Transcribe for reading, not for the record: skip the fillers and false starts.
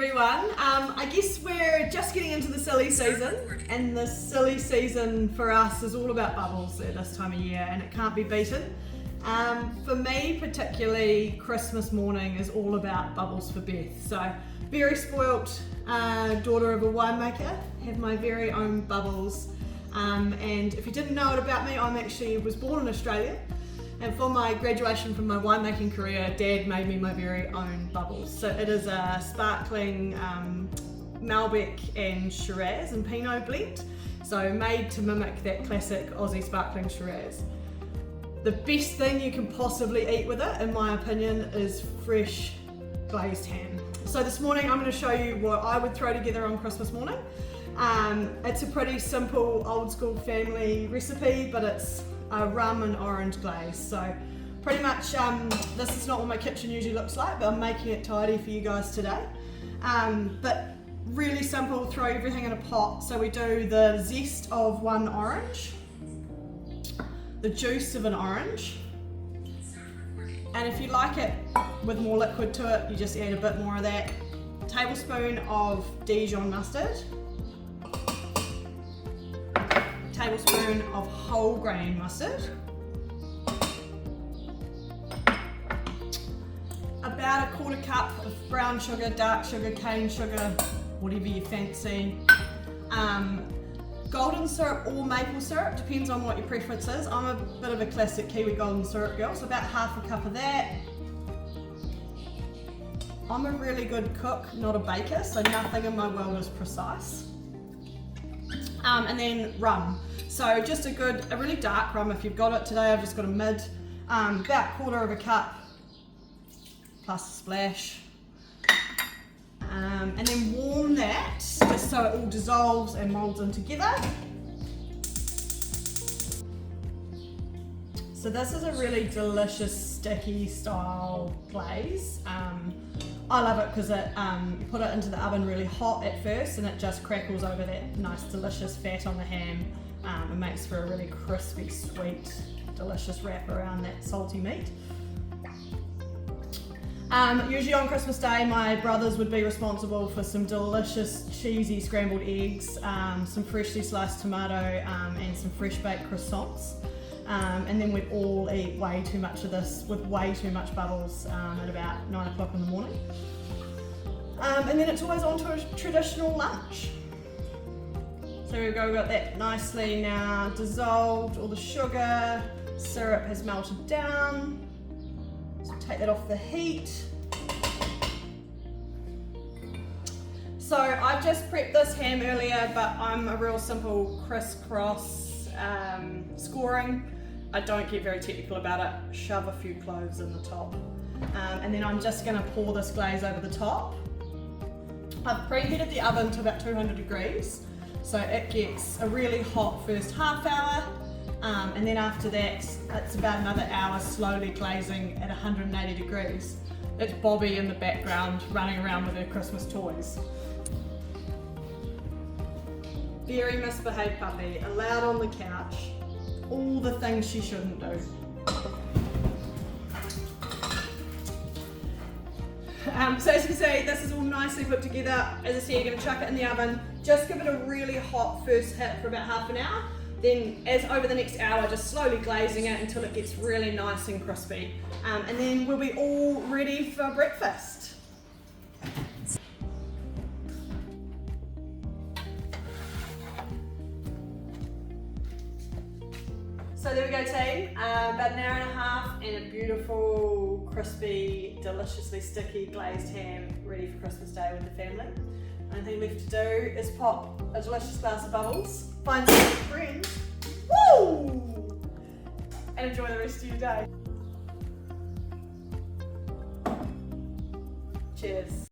everyone. I guess we're just getting into the silly season, and the silly season for us is all about bubbles at this time of year, and it can't be beaten. For me particularly, Christmas morning is all about bubbles for Beth. So very spoilt daughter of a winemaker, have my very own bubbles. And if you didn't know it about me, was born in Australia. And for my graduation from my winemaking career, Dad made me my very own bubbles. So it is a sparkling Malbec and Shiraz and Pinot blend. So made to mimic that classic Aussie sparkling Shiraz. The best thing you can possibly eat with it, in my opinion, is fresh glazed ham. So this morning I'm going to show you what I would throw together on Christmas morning. It's a pretty simple old school family recipe, but it's a rum and orange glaze. So pretty much this is not what my kitchen usually looks like, but I'm making it tidy for you guys today. But really simple, throw everything in a pot. So we do the zest of one orange, the juice of an orange, and if you like it with more liquid to it, you just add a bit more of that. A tablespoon of Dijon mustard, tablespoon of wholegrain mustard, about a quarter cup of brown sugar, dark sugar, cane sugar, whatever you fancy, golden syrup or maple syrup, depends on what your preference is. I'm a bit of a classic Kiwi golden syrup girl, so about half a cup of that. I'm a really good cook, not a baker, so nothing in my world is precise. And then rum. So just a really dark rum if you've got it. Today I've just got a mid, about quarter of a cup, plus a splash. And then warm that, just so it all dissolves and molds in together. So this is a really delicious sticky style glaze. I love it because you put it into the oven really hot at first and it just crackles over that nice delicious fat on the ham. It makes for a really crispy, sweet, delicious wrap around that salty meat. Usually on Christmas Day, my brothers would be responsible for some delicious cheesy scrambled eggs, some freshly sliced tomato, and some fresh baked croissants. And then we'd all eat way too much of this with way too much bubbles at about 9 o'clock in the morning. And then it's always on to a traditional lunch. So we've got that nicely now dissolved, all the sugar, syrup has melted down. So take that off the heat. So I've just prepped this ham earlier, but I'm a real simple crisscross scoring. I don't get very technical about it. Shove a few cloves in the top. And then I'm just going to pour this glaze over the top. I've preheated the oven to about 200 degrees, so it gets a really hot first half hour. And then after that, it's about another hour slowly glazing at 180 degrees. It's Bobby in the background running around with her Christmas toys. Very misbehaved puppy, allowed on the couch, all the things she shouldn't do. So as you can see, this is all nicely put together. As I said, you're going to chuck it in the oven. Just give it a really hot first hit for about half an hour. Then as over the next hour, just slowly glazing it until it gets really nice and crispy. And then we'll be all ready for breakfast. So there we go team, about an hour and a half and a beautiful, crispy, deliciously sticky glazed ham ready for Christmas Day with the family. Only thing left to do is pop a delicious glass of bubbles, find some friends, woo! And enjoy the rest of your day. Cheers.